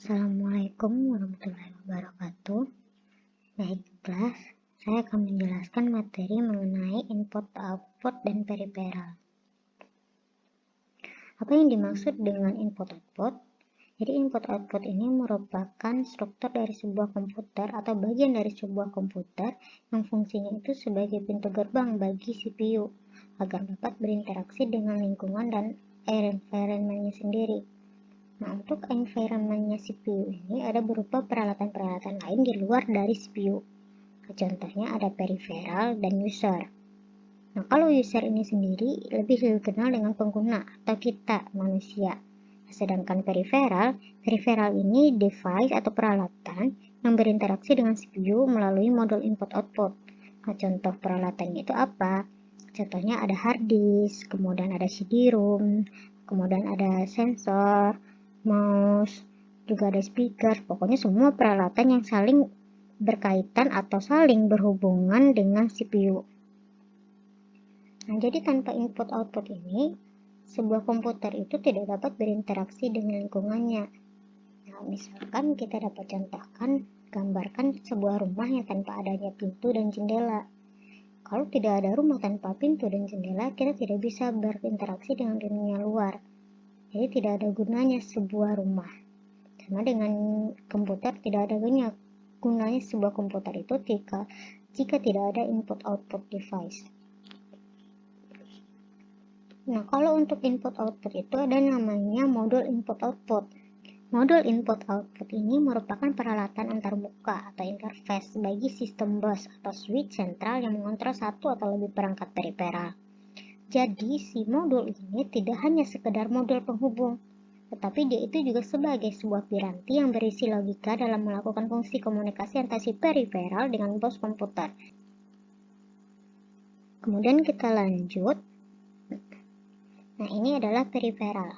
Assalamualaikum warahmatullahi wabarakatuh. Baik kelas, saya akan menjelaskan materi mengenai input, output, dan periferal. Apa yang dimaksud dengan input-output? Jadi input-output ini merupakan struktur dari sebuah komputer atau bagian dari sebuah komputer yang fungsinya itu sebagai pintu gerbang bagi CPU agar dapat berinteraksi dengan lingkungan dan environment-nya sendiri. Nah, untuk environment-nya CPU ini ada berupa peralatan-peralatan lain di luar dari CPU. Contohnya ada peripheral dan user. Nah, kalau user ini sendiri lebih dikenal dengan pengguna atau kita, manusia. Sedangkan peripheral ini device atau peralatan yang berinteraksi dengan CPU melalui modul input-output. Nah, contoh peralatannya itu apa? Contohnya ada hard disk, kemudian ada CD-ROM, kemudian ada sensor, mouse, juga ada speaker. Pokoknya semua peralatan yang saling berkaitan atau saling berhubungan dengan CPU. Nah, jadi tanpa input output ini, sebuah komputer itu tidak dapat berinteraksi dengan lingkungannya. Nah, misalkan kita dapat gambarkan sebuah rumah yang tanpa adanya pintu dan jendela. Kalau tidak ada rumah tanpa pintu dan jendela, kita tidak bisa berinteraksi dengan dunia luar. Jadi tidak ada gunanya sebuah rumah. Karena dengan komputer tidak ada gunanya sebuah komputer itu jika tidak ada input-output device. Nah, kalau untuk input-output itu ada namanya modul input-output. Modul input-output ini merupakan peralatan antarmuka atau interface bagi sistem bus atau switch sentral yang mengontrol satu atau lebih perangkat periferal. Jadi, si modul ini tidak hanya sekedar modul penghubung, tetapi dia itu juga sebagai sebuah piranti yang berisi logika dalam melakukan fungsi komunikasi antara si periferal dengan bus komputer. Kemudian kita lanjut. Nah, ini adalah periferal.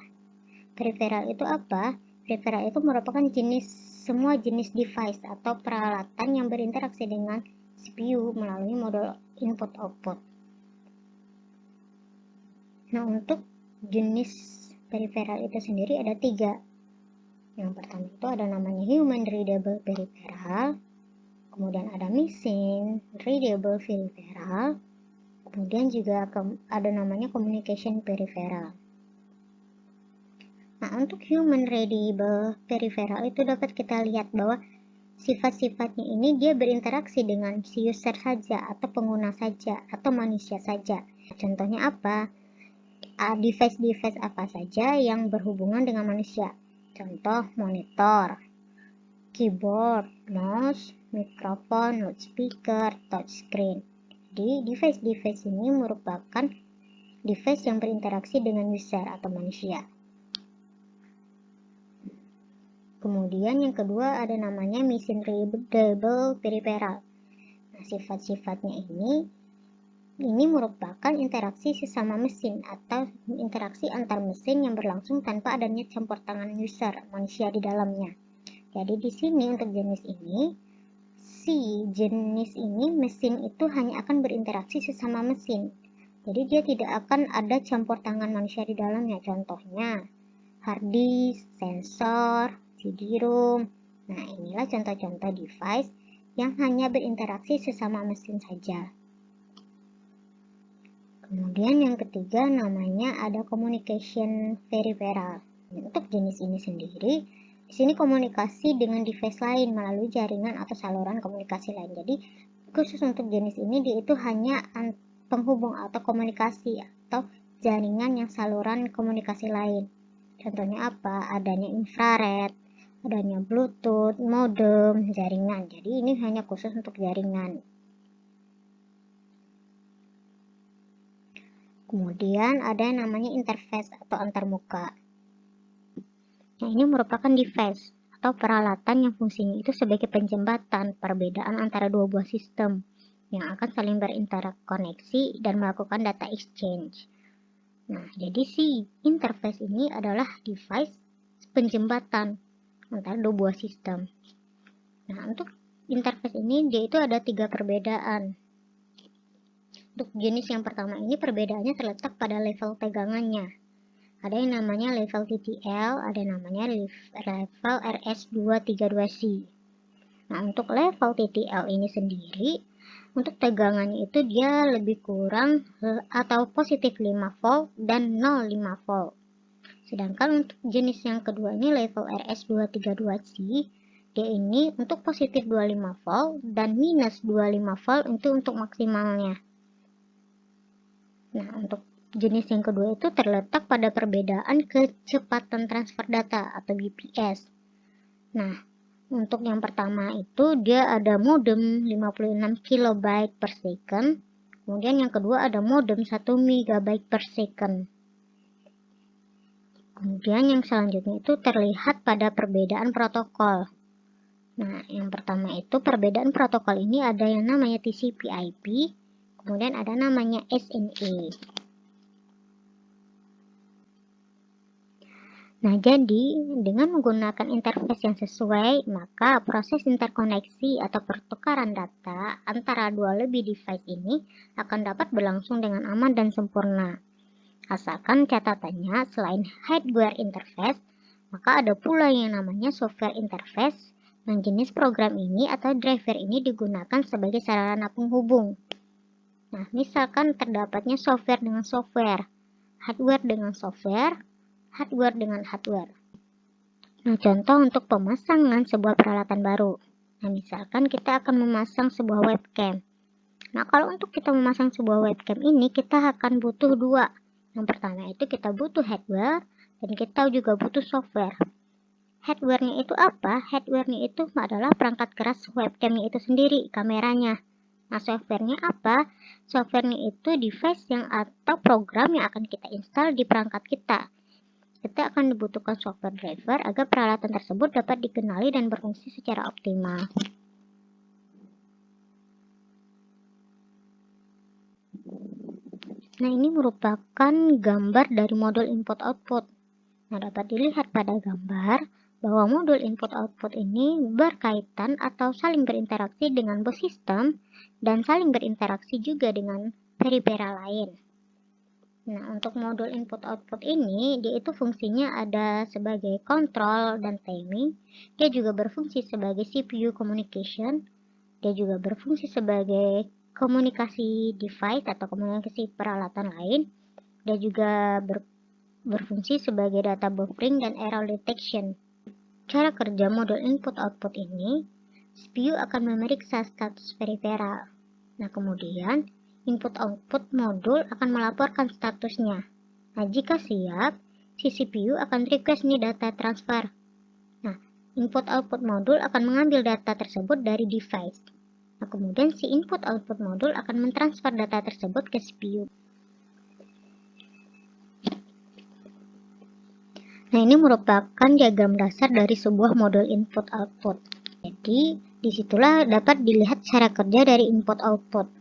Periferal itu apa? Periferal itu merupakan semua jenis device atau peralatan yang berinteraksi dengan CPU melalui modul input-output. Nah, untuk jenis periferal itu sendiri ada 3. Yang pertama itu ada namanya human readable peripheral, kemudian ada machine readable peripheral, kemudian juga ada namanya communication peripheral. Nah, untuk human readable peripheral itu dapat kita lihat bahwa sifat-sifatnya ini dia berinteraksi dengan si user saja atau pengguna saja atau manusia saja. Contohnya apa? Device-device apa saja yang berhubungan dengan manusia. Contoh monitor, keyboard, mouse, mikrofon, loudspeaker, touchscreen. Jadi device-device ini merupakan device yang berinteraksi dengan user atau manusia. Kemudian yang kedua ada namanya machine readable peripheral. Nah, sifat-sifatnya ini merupakan interaksi sesama mesin atau interaksi antar mesin yang berlangsung tanpa adanya campur tangan user manusia di dalamnya. Jadi di sini untuk jenis ini mesin itu hanya akan berinteraksi sesama mesin. Jadi dia tidak akan ada campur tangan manusia di dalamnya. Contohnya hard disk, sensor, CD-ROM. Nah, inilah contoh-contoh device yang hanya berinteraksi sesama mesin saja. Kemudian yang ketiga namanya ada communication peripheral. Untuk jenis ini sendiri, di sini komunikasi dengan device lain melalui jaringan atau saluran komunikasi lain. Jadi khusus untuk jenis ini dia itu hanya penghubung atau komunikasi atau jaringan yang saluran komunikasi lain. Contohnya apa? Adanya infrared, adanya Bluetooth, modem, jaringan. Jadi ini hanya khusus untuk jaringan. Kemudian ada yang namanya interface atau antarmuka. Nah, ini merupakan device atau peralatan yang fungsinya itu sebagai penjembatan perbedaan antara dua buah sistem yang akan saling berinterkoneksi dan melakukan data exchange. Nah, jadi si interface ini adalah device penjembatan antara dua buah sistem. Nah, untuk interface ini dia itu ada 3 perbedaan. Untuk jenis yang pertama ini perbedaannya terletak pada level tegangannya. Ada yang namanya level TTL, ada namanya level RS232C. Nah, untuk level TTL ini sendiri, untuk tegangannya itu dia lebih kurang atau positif 5 volt dan 0,5 volt. Sedangkan untuk jenis yang kedua ini level RS232C, dia ini untuk positif 25 volt dan minus 25 volt itu untuk maksimalnya. Nah, untuk jenis yang kedua itu terletak pada perbedaan kecepatan transfer data atau BPS. Nah, untuk yang pertama itu dia ada modem 56 KB per second, kemudian yang kedua ada modem 1 MB per second. Kemudian yang selanjutnya itu terlihat pada perbedaan protokol. Nah, yang pertama itu perbedaan protokol ini ada yang namanya TCP/IP, kemudian ada namanya SNA. Nah, jadi dengan menggunakan interface yang sesuai, maka proses interkoneksi atau pertukaran data antara dua lebih device ini akan dapat berlangsung dengan aman dan sempurna. Asalkan catatannya selain hardware interface, maka ada pula yang namanya software interface, yang jenis program ini atau driver ini digunakan sebagai sarana penghubung. Nah, misalkan terdapatnya software dengan software, hardware dengan software, hardware dengan hardware. Nah, contoh untuk pemasangan sebuah peralatan baru. Nah, misalkan kita akan memasang sebuah webcam. Nah, kalau untuk kita memasang sebuah webcam ini, kita akan butuh dua. Yang pertama itu kita butuh hardware, dan kita juga butuh software. Hardware-nya itu apa? Hardware-nya itu adalah perangkat keras webcamnya itu sendiri, kameranya. Nah, software-nya apa? Software-nya itu device yang atau program yang akan kita install di perangkat kita. Kita akan dibutuhkan software driver agar peralatan tersebut dapat dikenali dan berfungsi secara optimal. Nah, ini merupakan gambar dari modul input-output. Nah, dapat dilihat pada gambar bahwa modul input-output ini berkaitan atau saling berinteraksi dengan bus system dan saling berinteraksi juga dengan peripheral lain. Nah, untuk modul input-output ini, dia itu fungsinya ada sebagai kontrol dan timing. Dia juga berfungsi sebagai CPU communication. Dia juga berfungsi sebagai komunikasi device atau komunikasi peralatan lain. Dia juga berfungsi sebagai data buffering dan error detection. Cara kerja modul input-output ini, CPU akan memeriksa status peripheral. Nah, kemudian input-output modul akan melaporkan statusnya. Nah, jika siap, si CPU akan request nih data transfer. Nah, input-output modul akan mengambil data tersebut dari device. Nah, kemudian si input-output modul akan mentransfer data tersebut ke CPU. Nah, ini merupakan diagram dasar dari sebuah modul input-output. Jadi, disitulah dapat dilihat cara kerja dari input-output.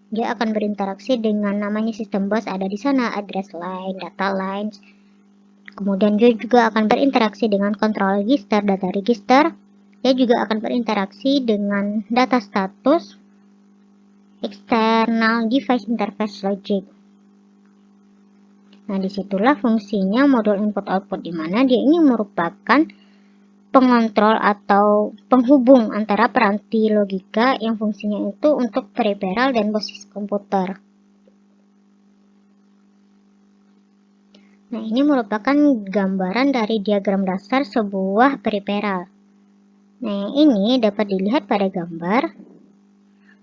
Dia akan berinteraksi dengan namanya sistem bus, ada di sana address line, data lines. Kemudian dia juga akan berinteraksi dengan control register, data register. Dia juga akan berinteraksi dengan data status, external device interface logic. Nah, disitulah fungsinya modul input-output, di mana dia ini merupakan pengontrol atau penghubung antara peranti logika yang fungsinya itu untuk peripheral dan basis komputer. Nah, ini merupakan gambaran dari diagram dasar sebuah peripheral. Nah, yang ini dapat dilihat pada gambar.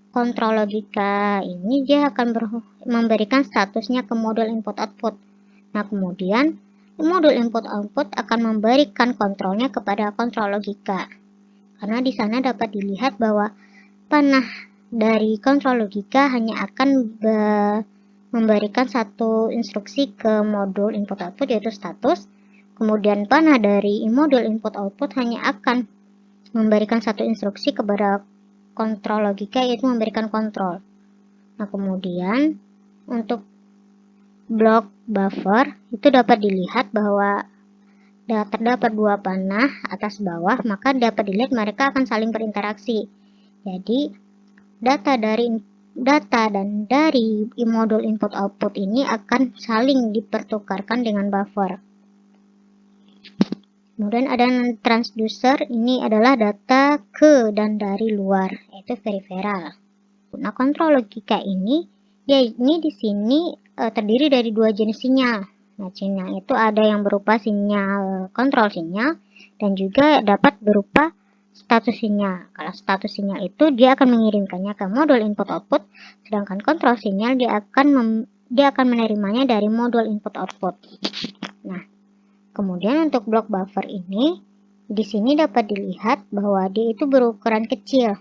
Kontrol logika ini dia akan memberikan statusnya ke modul input-output. Nah, kemudian modul input-output akan memberikan kontrolnya kepada kontrol logika. Karena di sana dapat dilihat bahwa panah dari kontrol logika hanya akan memberikan satu instruksi ke modul input-output, yaitu status. Kemudian panah dari modul input-output hanya akan memberikan satu instruksi kepada kontrol logika, yaitu memberikan kontrol. Nah, kemudian untuk blok buffer itu dapat dilihat bahwa terdapat dua panah atas bawah, maka dapat dilihat mereka akan saling berinteraksi. Jadi data dari data dan dari modul input output ini akan saling dipertukarkan dengan buffer. Kemudian ada transducer, ini adalah data ke dan dari luar, yaitu peripheral. Nah, kontrol logika ini di sini terdiri dari dua jenis sinyal. Nah, sinyal itu ada yang berupa sinyal kontrol sinyal dan juga dapat berupa status sinyal. Kalau status sinyal itu dia akan mengirimkannya ke modul input output, sedangkan kontrol sinyal dia akan menerimanya dari modul input output. Nah, kemudian untuk blok buffer ini di sini dapat dilihat bahwa dia itu berukuran kecil.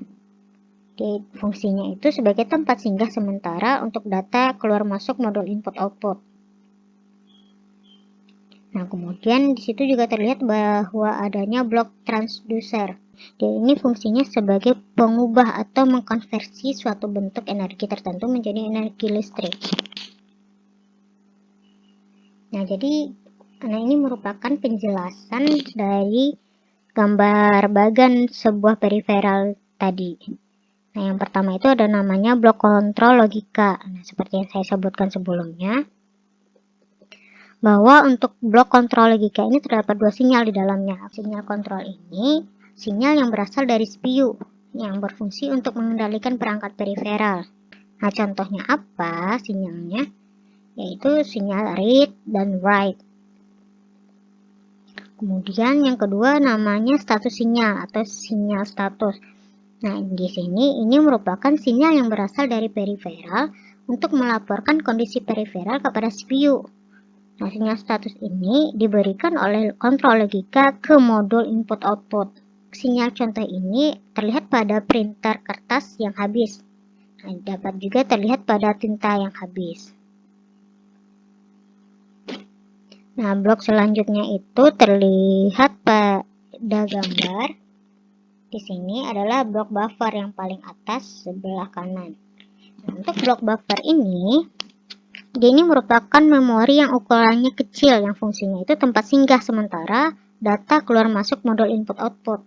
Fungsinya itu sebagai tempat singgah sementara untuk data keluar masuk modul input output. Nah, kemudian di situ juga terlihat bahwa adanya blok transducer. Dia ini fungsinya sebagai pengubah atau mengkonversi suatu bentuk energi tertentu menjadi energi listrik. Nah, ini merupakan penjelasan dari gambar bagan sebuah peripheral tadi. Nah, yang pertama itu ada namanya blok kontrol logika. Nah, seperti yang saya sebutkan sebelumnya, bahwa untuk blok kontrol logika ini terdapat dua sinyal di dalamnya. Sinyal kontrol ini sinyal yang berasal dari CPU yang berfungsi untuk mengendalikan perangkat peripheral. Nah, contohnya apa sinyalnya? Yaitu sinyal read dan write. Kemudian yang kedua namanya status sinyal atau sinyal status. Nah, di sini ini merupakan sinyal yang berasal dari peripheral untuk melaporkan kondisi peripheral kepada CPU. Nah, sinyal status ini diberikan oleh kontrol logika ke modul input output. Sinyal contoh ini terlihat pada printer kertas yang habis. Nah, dapat juga terlihat pada tinta yang habis. Nah, blok selanjutnya itu terlihat pada gambar. Di sini adalah blok buffer yang paling atas sebelah kanan. Nah, untuk blok buffer ini merupakan memori yang ukurannya kecil yang fungsinya itu tempat singgah sementara data keluar masuk modul input output.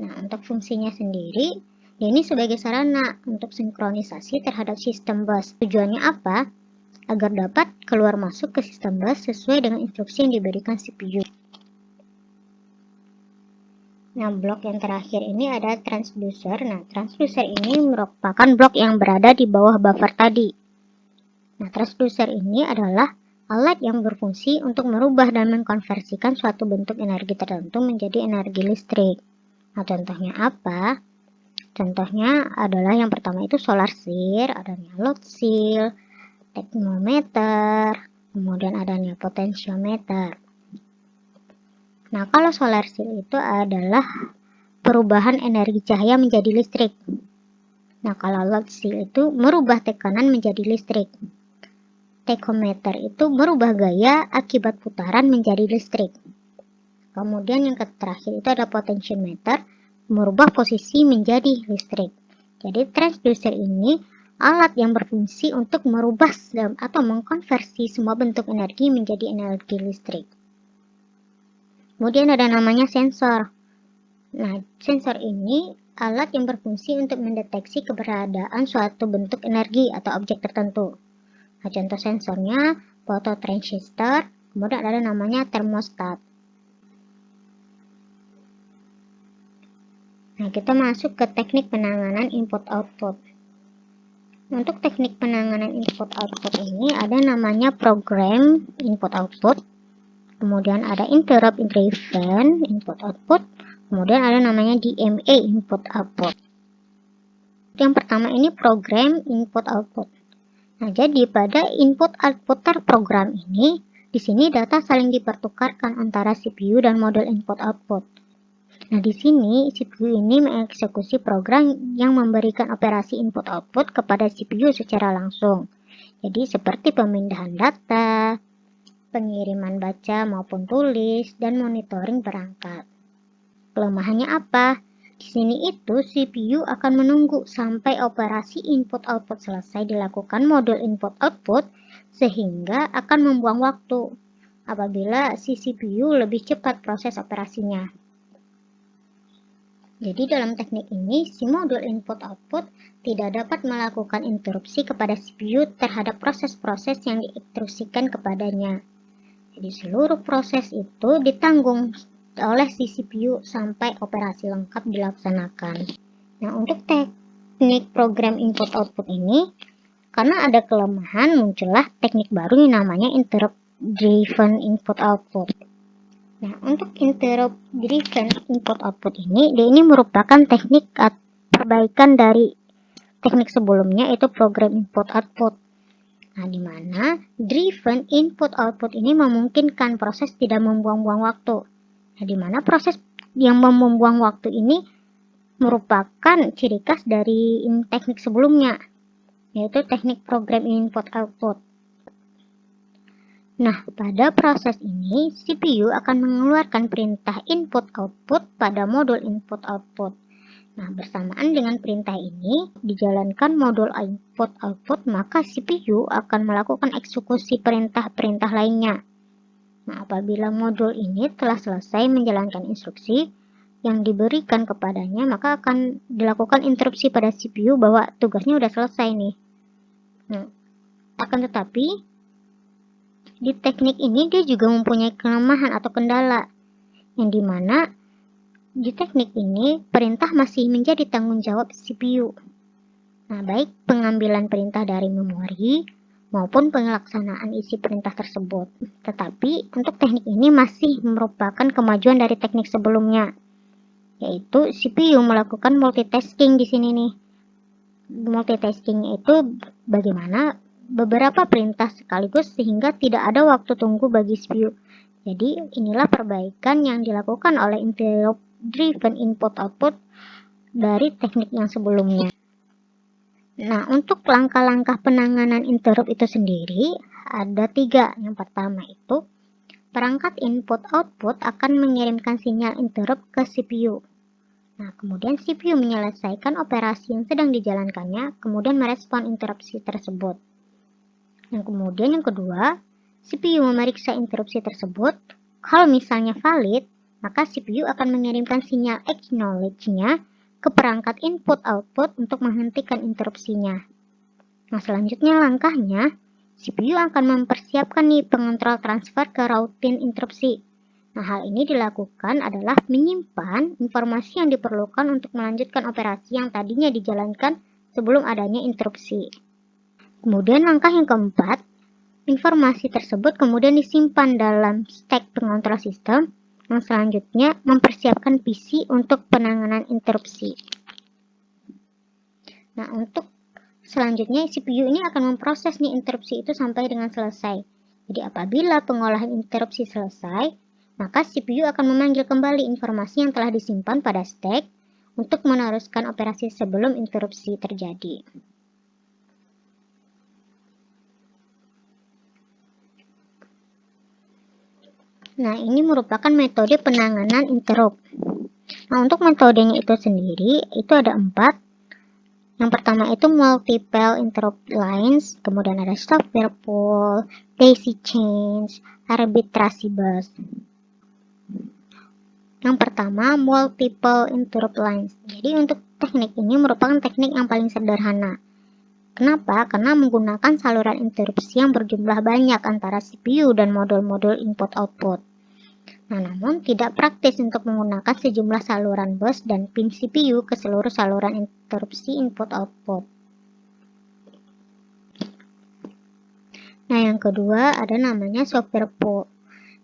Nah, untuk fungsinya sendiri, ini sebagai sarana untuk sinkronisasi terhadap sistem bus. Tujuannya apa? Agar dapat keluar masuk ke sistem bus sesuai dengan instruksi yang diberikan CPU. Nah, blok yang terakhir ini ada transducer. Nah, transducer ini merupakan blok yang berada di bawah buffer tadi. Nah, transducer ini adalah alat yang berfungsi untuk merubah dan mengkonversikan suatu bentuk energi tertentu menjadi energi listrik. Nah, contohnya apa? Contohnya adalah yang pertama itu solar seal, adanya load seal, teknometer, kemudian adanya potentiometer. Nah, kalau solar seal itu adalah perubahan energi cahaya menjadi listrik. Nah, kalau load seal itu merubah tekanan menjadi listrik. Tachometer itu merubah gaya akibat putaran menjadi listrik. Kemudian yang terakhir itu ada potentiometer, merubah posisi menjadi listrik. Jadi transducer ini alat yang berfungsi untuk merubah atau mengkonversi semua bentuk energi menjadi energi listrik. Kemudian ada namanya sensor. Nah, sensor ini alat yang berfungsi untuk mendeteksi keberadaan suatu bentuk energi atau objek tertentu. Nah, contoh sensornya fototransistor, kemudian ada namanya termostat. Nah, kita masuk ke teknik penanganan input-output. Untuk teknik penanganan input-output ini ada namanya program input-output, kemudian ada interrupt driven input-output, kemudian ada namanya DMA input-output. Yang pertama ini program input-output. Nah, jadi pada input-output terprogram ini, di sini data saling dipertukarkan antara CPU dan modul input-output. Nah, di sini CPU ini mengeksekusi program yang memberikan operasi input-output kepada CPU secara langsung. Jadi, seperti pemindahan data, pengiriman baca maupun tulis, dan monitoring perangkat. Kelemahannya apa? Di sini itu CPU akan menunggu sampai operasi input-output selesai dilakukan modul input-output sehingga akan membuang waktu apabila si CPU lebih cepat proses operasinya. Jadi dalam teknik ini, si modul input-output tidak dapat melakukan interupsi kepada CPU terhadap proses-proses yang diinstruksikan kepadanya. Jadi seluruh proses itu ditanggung oleh si CPU sampai operasi lengkap dilaksanakan. Nah, untuk teknik program input-output ini, karena ada kelemahan, muncullah teknik baru yang namanya interrupt driven input-output. Nah, untuk interrupt driven input-output ini merupakan teknik perbaikan dari teknik sebelumnya, yaitu program input-output. Nah, di mana driven input-output ini memungkinkan proses tidak membuang-buang waktu. Nah, di mana proses yang membuang waktu ini merupakan ciri khas dari teknik sebelumnya, yaitu teknik program input-output. Nah, pada proses ini, CPU akan mengeluarkan perintah input-output pada modul input-output. Nah, bersamaan dengan perintah ini, dijalankan modul input-output, maka CPU akan melakukan eksekusi perintah-perintah lainnya. Nah, apabila modul ini telah selesai menjalankan instruksi yang diberikan kepadanya, maka akan dilakukan interupsi pada CPU bahwa tugasnya sudah selesai nih. Nah, akan tetapi, di teknik ini dia juga mempunyai kelemahan atau kendala, yang dimana di teknik ini perintah masih menjadi tanggung jawab CPU. Nah, baik pengambilan perintah dari memori maupun pelaksanaan isi perintah tersebut. Tetapi untuk teknik ini masih merupakan kemajuan dari teknik sebelumnya, yaitu CPU melakukan multitasking di sini nih. Multitasking itu bagaimana beberapa perintah sekaligus sehingga tidak ada waktu tunggu bagi CPU. Jadi inilah perbaikan yang dilakukan oleh interrupt driven input-output dari teknik yang sebelumnya. Nah, untuk langkah-langkah penanganan interrupt itu sendiri ada 3. Yang pertama itu, perangkat input-output akan mengirimkan sinyal interrupt ke CPU. Nah, kemudian CPU menyelesaikan operasi yang sedang dijalankannya, kemudian merespon interupsi tersebut. Yang kemudian yang kedua, CPU memeriksa interupsi tersebut. Kalau misalnya valid, maka CPU akan mengirimkan sinyal acknowledge-nya ke perangkat input-output untuk menghentikan interupsinya. Nah, selanjutnya langkahnya, CPU akan mempersiapkan nih pengontrol transfer ke routine interupsi. Nah, hal ini dilakukan adalah menyimpan informasi yang diperlukan untuk melanjutkan operasi yang tadinya dijalankan sebelum adanya interupsi. Kemudian langkah yang keempat, informasi tersebut kemudian disimpan dalam stack pengontrol sistem yang selanjutnya mempersiapkan PC untuk penanganan interupsi. Nah, untuk selanjutnya CPU ini akan memproses nih interupsi itu sampai dengan selesai. Jadi apabila pengolahan interupsi selesai, maka CPU akan memanggil kembali informasi yang telah disimpan pada stack untuk meneruskan operasi sebelum interupsi terjadi. Nah, ini merupakan metode penanganan interrupt. Nah, untuk metodenya itu sendiri, itu ada 4. Yang pertama itu multiple interrupt lines, kemudian ada software pool, daisy chains, arbitrary bus. Yang pertama, multiple interrupt lines. Jadi untuk teknik ini merupakan teknik yang paling sederhana. Kenapa? Karena menggunakan saluran interupsi yang berjumlah banyak antara CPU dan modul-modul input-output. Nah, namun tidak praktis untuk menggunakan sejumlah saluran bus dan pin CPU ke seluruh saluran interupsi input-output. Nah, yang kedua ada namanya software pool.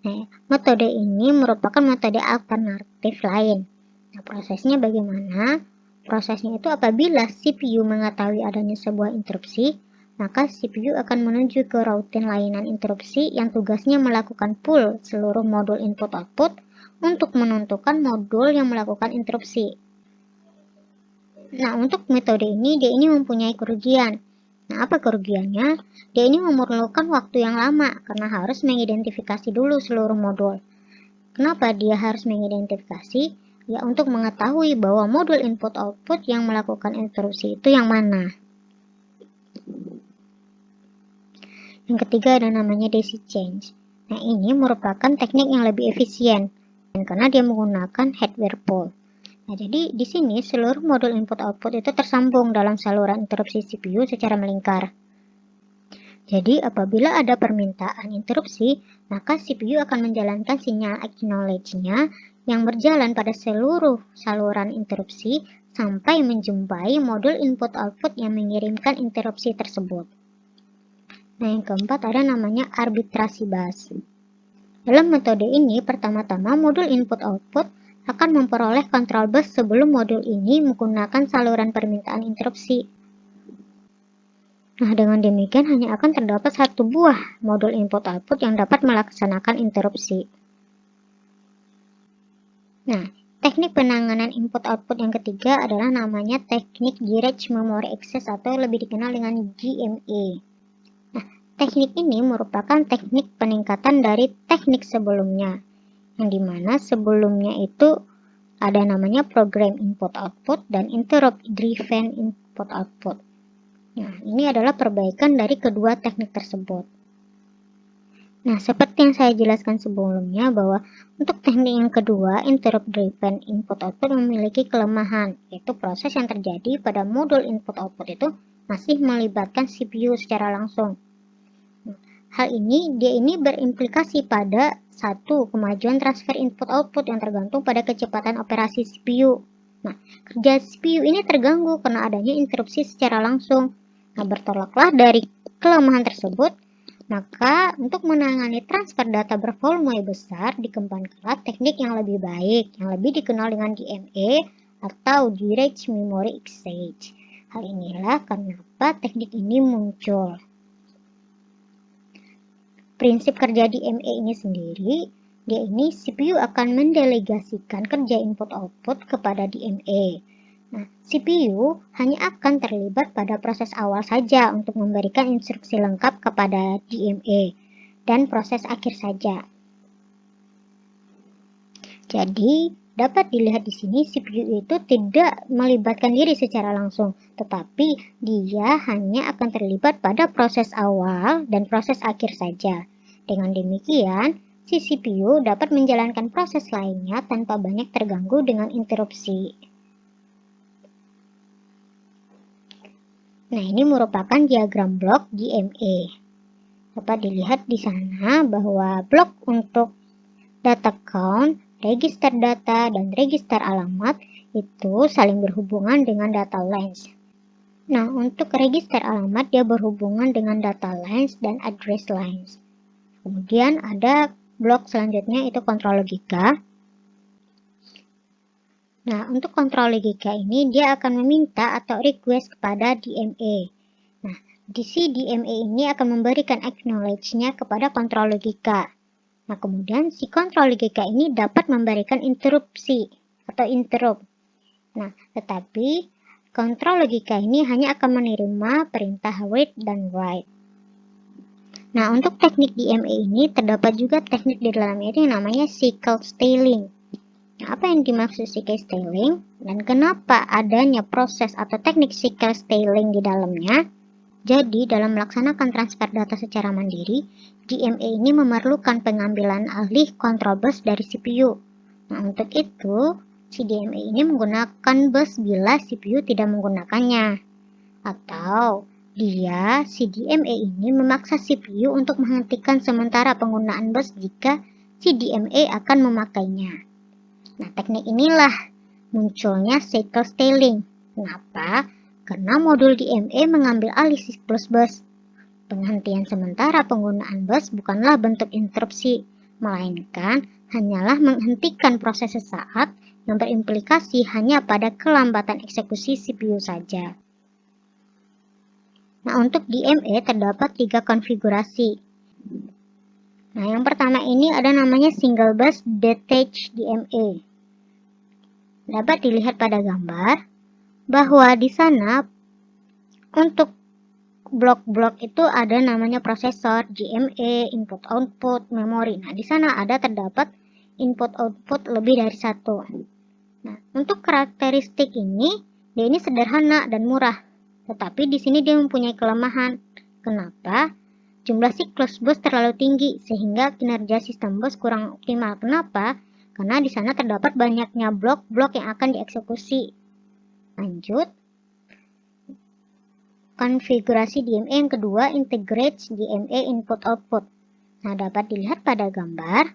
Nah, metode ini merupakan metode alternatif lain. Nah, prosesnya bagaimana? Prosesnya itu apabila CPU mengetahui adanya sebuah interupsi, maka CPU akan menuju ke routine layanan interupsi yang tugasnya melakukan pull seluruh modul input-output untuk menentukan modul yang melakukan interupsi. Nah, untuk metode ini, dia ini mempunyai kerugian. Nah, apa kerugiannya? Dia ini memerlukan waktu yang lama karena harus mengidentifikasi dulu seluruh modul. Kenapa dia harus mengidentifikasi? Ya, untuk mengetahui bahwa modul input-output yang melakukan interupsi itu yang mana. Yang ketiga ada namanya daisy chain. Nah, ini merupakan teknik yang lebih efisien karena dia menggunakan hardware pool. Nah, jadi di sini seluruh modul input-output itu tersambung dalam saluran interupsi CPU secara melingkar. Jadi, apabila ada permintaan interupsi, maka CPU akan menjalankan sinyal acknowledge-nya yang berjalan pada seluruh saluran interupsi sampai menjumpai modul input-output yang mengirimkan interupsi tersebut. Nah, yang keempat ada namanya arbitrasi bus. Dalam metode ini, pertama-tama modul input-output akan memperoleh kontrol bus sebelum modul ini menggunakan saluran permintaan interupsi. Nah, dengan demikian hanya akan terdapat satu buah modul input-output yang dapat melaksanakan interupsi. Nah, teknik penanganan input-output yang ketiga adalah namanya teknik Direct Memory Access atau lebih dikenal dengan DMA. Nah, teknik ini merupakan teknik peningkatan dari teknik sebelumnya, yang dimana sebelumnya itu ada namanya program input-output dan interrupt driven input-output. Nah, ini adalah perbaikan dari kedua teknik tersebut. Nah, seperti yang saya jelaskan sebelumnya bahwa untuk teknik yang kedua, interrupt driven input-output memiliki kelemahan, yaitu proses yang terjadi pada modul input-output itu masih melibatkan CPU secara langsung. Hal ini, berimplikasi pada satu kemajuan transfer input-output yang tergantung pada kecepatan operasi CPU. Nah, kerja CPU ini terganggu karena adanya interupsi secara langsung. Nah, bertolaklah dari kelemahan tersebut, maka untuk menangani transfer data bervolume besar dikembangkanlah teknik yang lebih baik, yang lebih dikenal dengan DMA atau Direct Memory Exchange. Hal inilah kenapa teknik ini muncul. Prinsip kerja DMA ini sendiri, CPU akan mendelegasikan kerja input-output kepada DMA. Nah, CPU hanya akan terlibat pada proses awal saja untuk memberikan instruksi lengkap kepada DMA dan proses akhir saja. Jadi, dapat dilihat di sini CPU itu tidak melibatkan diri secara langsung, tetapi dia hanya akan terlibat pada proses awal dan proses akhir saja. Dengan demikian, si CPU dapat menjalankan proses lainnya tanpa banyak terganggu dengan interupsi. Nah, ini merupakan diagram blok DMA. Dapat dilihat di sana bahwa blok untuk data count, register data, dan register alamat itu saling berhubungan dengan data length. Nah, untuk register alamat dia berhubungan dengan data length dan address length. Kemudian ada blok selanjutnya itu kontrol logika. Nah, untuk kontrol logika ini dia akan meminta atau request kepada DMA. Nah, si DMA ini akan memberikan acknowledge-nya kepada kontrol logika. Nah, kemudian si kontrol logika ini dapat memberikan interupsi atau interrupt. Nah, tetapi kontrol logika ini hanya akan menerima perintah read dan write. Nah, untuk teknik DMA ini terdapat juga teknik di dalamnya itu yang namanya cycle stealing. Nah, apa yang dimaksud cycle stealing dan kenapa adanya proses atau teknik cycle stealing di dalamnya? Jadi, dalam melaksanakan transfer data secara mandiri, DMA ini memerlukan pengambilan alih kontrol bus dari CPU. Nah, untuk itu, si DMA ini menggunakan bus bila CPU tidak menggunakannya. Atau, si DMA ini memaksa CPU untuk menghentikan sementara penggunaan bus jika si DMA akan memakainya. Nah, teknik inilah munculnya cycle stealing. Kenapa? Karena modul DMA mengambil alih siklus bus. Penghentian sementara penggunaan bus bukanlah bentuk interupsi, melainkan hanyalah menghentikan proses sesaat yang berimplikasi hanya pada kelambatan eksekusi CPU saja. Nah, untuk DMA terdapat 3 konfigurasi. Nah, yang pertama ini ada namanya single bus detached DMA. Dapat dilihat pada gambar bahwa di sana untuk blok-blok itu ada namanya prosesor, GMA, input output, memori. Nah, di sana terdapat input output lebih dari satu. Nah, untuk karakteristik ini, dia ini sederhana dan murah. Tetapi di sini dia mempunyai kelemahan. Kenapa? Jumlah siklus bus terlalu tinggi sehingga kinerja sistem bus kurang optimal. Kenapa? karena di sana terdapat banyaknya blok-blok yang akan dieksekusi. Lanjut, konfigurasi DMA yang kedua, integrates DMA input-output. Nah, dapat dilihat pada gambar.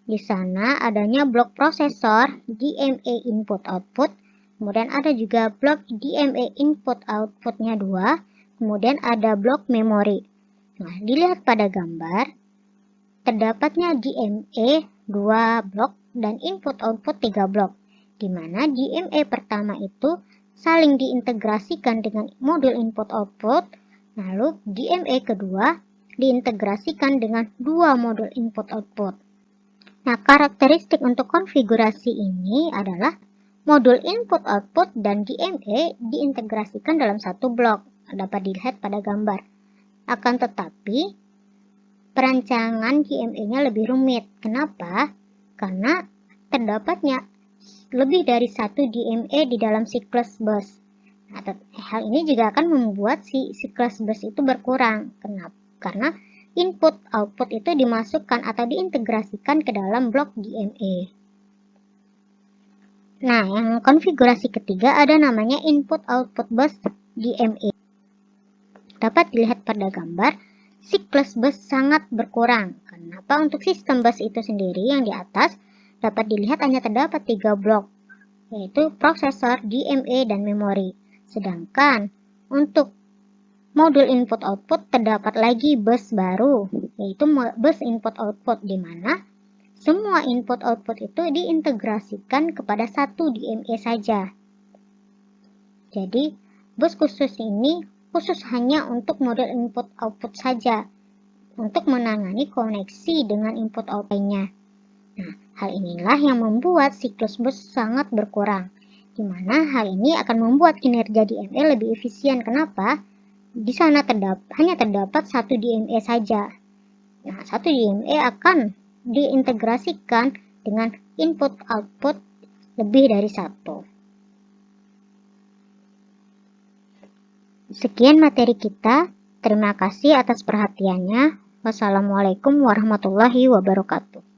Di sana adanya blok prosesor DMA input-output, kemudian ada juga blok DMA input-outputnya 2, kemudian ada blok memori. Nah, dilihat pada gambar, terdapatnya DMA 2 blok dan input-output 3 blok, di mana DMA pertama itu saling diintegrasikan dengan modul input-output, lalu DMA kedua diintegrasikan dengan dua modul input-output. Nah, karakteristik untuk konfigurasi ini adalah modul input-output dan DMA diintegrasikan dalam satu blok, dapat dilihat pada gambar. Akan tetapi, perancangan DMA-nya lebih rumit. Kenapa? Karena terdapatnya lebih dari satu DMA di dalam siklus bus. Nah, hal ini juga akan membuat si siklus bus itu berkurang. Kenapa? Karena input-output itu dimasukkan atau diintegrasikan ke dalam blok DMA. Nah, yang konfigurasi ketiga ada namanya input-output bus DMA. Dapat dilihat pada gambar, siklus bus sangat berkurang. Kenapa? Untuk sistem bus itu sendiri yang di atas dapat dilihat hanya terdapat 3 blok, yaitu prosesor, DMA, dan memori. Sedangkan untuk modul input-output terdapat lagi bus baru, yaitu bus input-output, di mana semua input-output itu diintegrasikan kepada satu DMA saja. Jadi, bus khusus ini khusus hanya untuk modul input-output saja, untuk menangani koneksi dengan input-output lainnya. Nah, hal inilah yang membuat siklus bus sangat berkurang, di mana hal ini akan membuat kinerja DMA lebih efisien. Kenapa? Di sana hanya terdapat satu DMA saja. Nah, satu DMA akan diintegrasikan dengan input-output lebih dari satu. Sekian materi kita. Terima kasih atas perhatiannya. Wassalamualaikum warahmatullahi wabarakatuh.